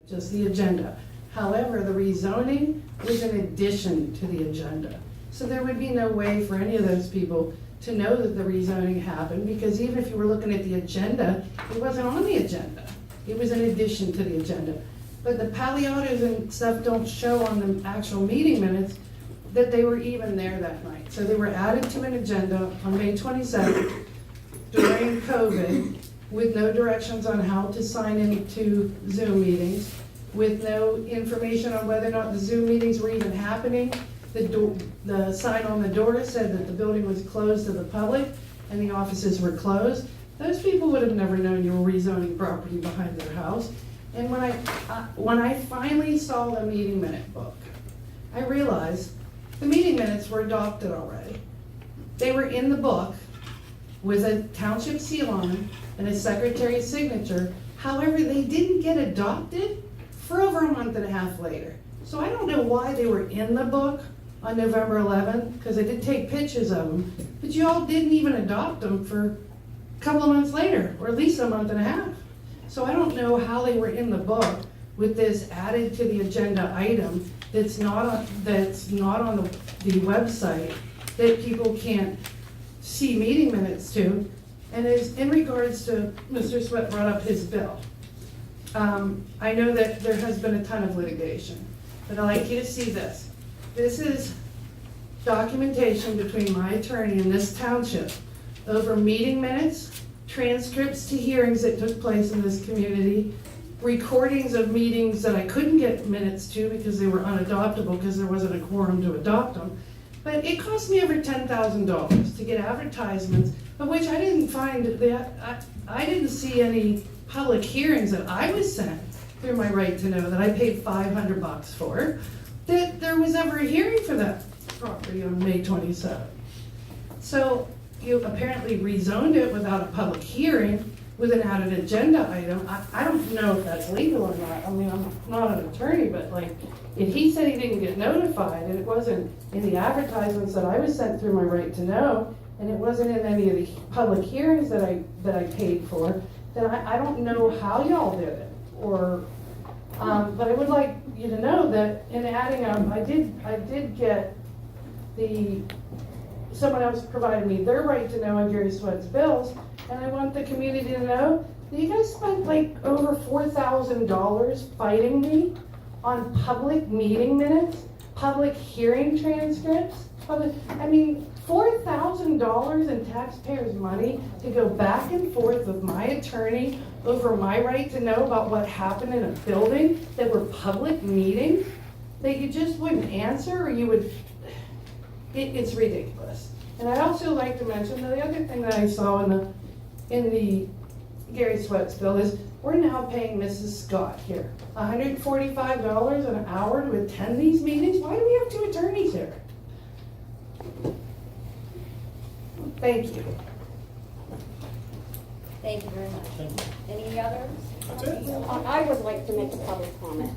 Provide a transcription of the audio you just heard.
just the agenda. However, the rezoning was in addition to the agenda. So there would be no way for any of those people to know that the rezoning happened, because even if you were looking at the agenda, it wasn't on the agenda. It was in addition to the agenda. But the Paliatos and stuff don't show on the actual meeting minutes that they were even there that night. So they were added to an agenda on May 27th during COVID, with no directions on how to sign into Zoom meetings, with no information on whether or not the Zoom meetings were even happening. The sign on the door said that the building was closed to the public and the offices were closed. Those people would have never known you were rezoning property behind their house. And when I finally saw the meeting minute book, I realized the meeting minutes were adopted already. They were in the book with a township seal on them and a secretary's signature. However, they didn't get adopted for over a month and a half later. So I don't know why they were in the book on November 11th, because I did take pictures of them, but you all didn't even adopt them for a couple of months later, or at least a month and a half. So I don't know how they were in the book with this added to the agenda item that's not on the website, that people can't see meeting minutes to. And as in regards to, Mr. Sweat brought up his bill. I know that there has been a ton of litigation, but I'd like you to see this. This is documentation between my attorney and this township over meeting minutes, transcripts to hearings that took place in this community, recordings of meetings that I couldn't get minutes to because they were unadoptable because there wasn't a quorum to adopt them. But it cost me over $10,000 to get advertisements, of which I didn't find that, I didn't see any public hearings that I was sent through my right to know that I paid $500 for, that there was ever a hearing for that property on May 27th. So you apparently rezoned it without a public hearing with an added agenda item. I don't know if that's legal or not. I mean, I'm not an attorney, but like, if he said he didn't get notified and it wasn't in the advertisements that I was sent through my right to know, and it wasn't in any of the public hearings that I paid for, then I don't know how y'all did it. Or, but I would like you to know that in adding up, I did get someone else provided me their right to know on Gary Sweat's bills, and I want the community to know that you guys spent like over $4,000 fighting me on public meeting minutes, public hearing transcripts, I mean, $4,000 in taxpayers' money to go back and forth with my attorney over my right to know about what happened in a building that were public meetings that you just wouldn't answer, or you would, it's ridiculous. And I'd also like to mention that the other thing that I saw in the Gary Sweat's bill is we're now paying Mrs. Scott here $145 an hour to attend these meetings. Why do we have 2 attorneys here? Thank you. Thank you very much. Any others? That's it. I would like to make a public comment.